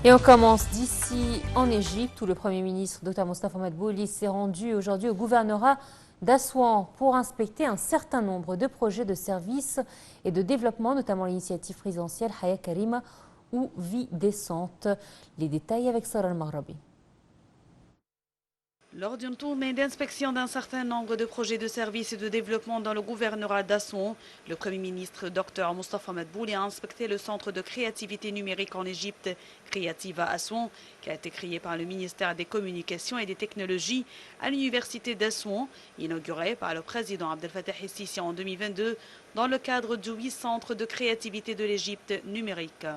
Et on commence d'ici en Égypte où le Premier ministre Dr Mostafa Madbouli s'est rendu aujourd'hui au gouvernorat d'Assouan pour inspecter un certain nombre de projets de services et de développement, notamment l'initiative présidentielle Haya Karima ou Vie décente. Les détails avec Sarah Al-Maghrabi. Lors d'une tournée d'inspection d'un certain nombre de projets de services et de développement dans le gouvernorat d'Assouan, le Premier ministre Dr Mostafa Madbouli a inspecté le centre de créativité numérique en Égypte, Creativa Assouan, qui a été créé par le ministère des Communications et des Technologies à l'université d'Assouan, inauguré par le président Abdel Fattah el-Sisi en 2022 dans le cadre du 8 centres de créativité de l'Égypte numérique.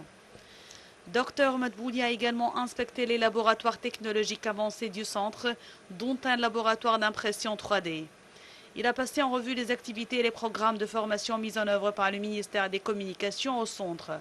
Dr Madbouli a également inspecté les laboratoires technologiques avancés du centre, dont un laboratoire d'impression 3D. Il a passé en revue les activités et les programmes de formation mis en œuvre par le ministère des Communications au centre.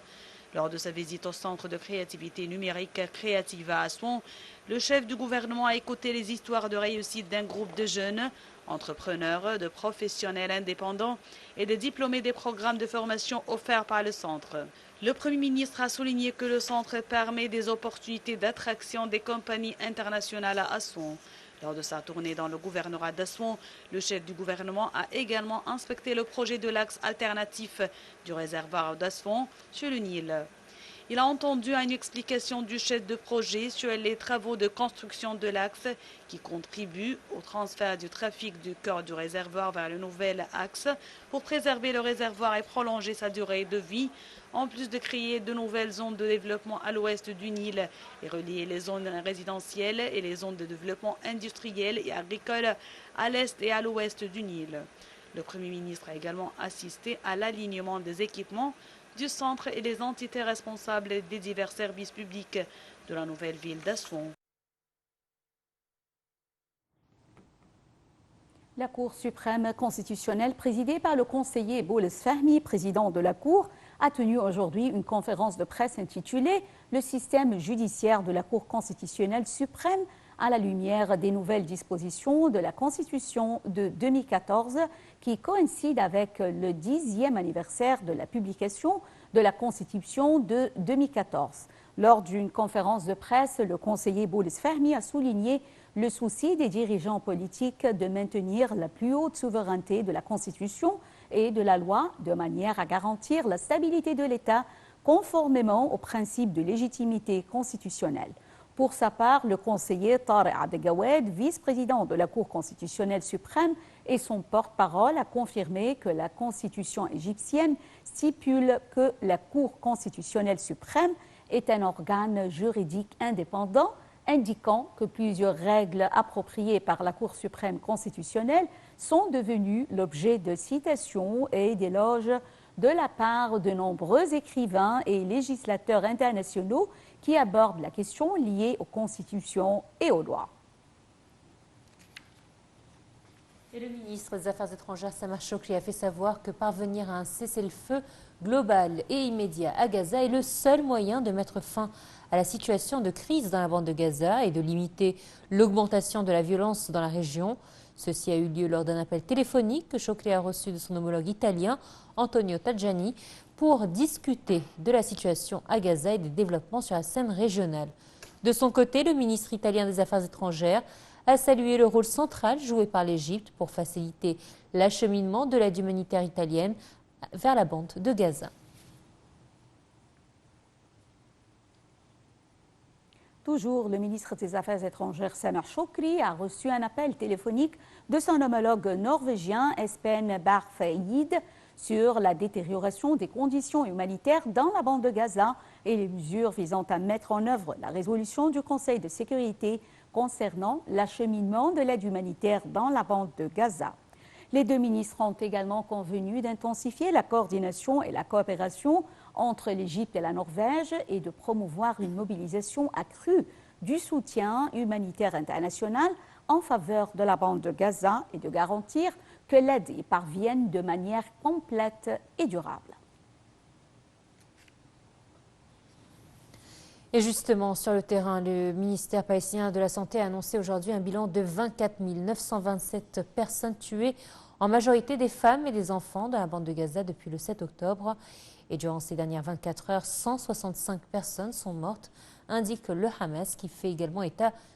Lors de sa visite au centre de créativité numérique Creativa Assouan, le chef du gouvernement a écouté les histoires de réussite d'un groupe de jeunes, entrepreneurs, de professionnels indépendants et de diplômés des programmes de formation offerts par le centre. Le Premier ministre a souligné que le centre permet des opportunités d'attraction des compagnies internationales à Assouan. Lors de sa tournée dans le gouvernorat d'Assouan, le chef du gouvernement a également inspecté le projet de l'axe alternatif du réservoir d'Assouan sur le Nil. Il a entendu une explication du chef de projet sur les travaux de construction de l'axe qui contribuent au transfert du trafic du cœur du réservoir vers le nouvel axe pour préserver le réservoir et prolonger sa durée de vie, en plus de créer de nouvelles zones de développement à l'ouest du Nil et relier les zones résidentielles et les zones de développement industriel et agricole à l'est et à l'ouest du Nil. Le Premier ministre a également assisté à l'alignement des équipements du centre et des entités responsables des divers services publics de la nouvelle ville d'Assouan. La Cour suprême constitutionnelle, présidée par le conseiller Boules Fahmi, président de la Cour, a tenu aujourd'hui une conférence de presse intitulée « Le système judiciaire de la Cour constitutionnelle suprême à la lumière des nouvelles dispositions de la Constitution de 2014 » qui coïncide avec le 10e anniversaire de la publication de la Constitution de 2014. Lors d'une conférence de presse, le conseiller Boules Fahmi a souligné le souci des dirigeants politiques de maintenir la plus haute souveraineté de la Constitution et de la loi de manière à garantir la stabilité de l'État conformément aux principes de légitimité constitutionnelle. Pour sa part, le conseiller Tarek Abdegawed, vice-président de la Cour constitutionnelle suprême et son porte-parole, a confirmé que la Constitution égyptienne stipule que la Cour constitutionnelle suprême est un organe juridique indépendant, indiquant que plusieurs règles appropriées par la Cour suprême constitutionnelle sont devenues l'objet de citations et d'éloges de la part de nombreux écrivains et législateurs internationaux qui abordent la question liée aux constitutions et aux lois. Et le ministre des Affaires étrangères Samar Shoukry a fait savoir que parvenir à un cessez-le-feu global et immédiat à Gaza est le seul moyen de mettre fin à la situation de crise dans la bande de Gaza et de limiter l'augmentation de la violence dans la région. Ceci a eu lieu lors d'un appel téléphonique que Shoukry a reçu de son homologue italien, Antonio Tajani, pour discuter de la situation à Gaza et des développements sur la scène régionale. De son côté, le ministre italien des Affaires étrangères a salué le rôle central joué par l'Égypte pour faciliter l'acheminement de l'aide humanitaire italienne vers la bande de Gaza. Toujours, le ministre des Affaires étrangères Samar Shoukry a reçu un appel téléphonique de son homologue norvégien Espen Barth Eide sur la détérioration des conditions humanitaires dans la bande de Gaza et les mesures visant à mettre en œuvre la résolution du Conseil de sécurité concernant l'acheminement de l'aide humanitaire dans la bande de Gaza. Les deux ministres ont également convenu d'intensifier la coordination et la coopération entre l'Égypte et la Norvège et de promouvoir une mobilisation accrue du soutien humanitaire international en faveur de la bande de Gaza et de garantir que l'aide y parvienne de manière complète et durable. Et justement, sur le terrain, le ministère palestinien de la Santé a annoncé aujourd'hui un bilan de 24 927 personnes tuées, en majorité des femmes et des enfants dans la bande de Gaza depuis le 7 octobre. Et durant ces dernières 24 heures, 165 personnes sont mortes, indique le Hamas, qui fait également état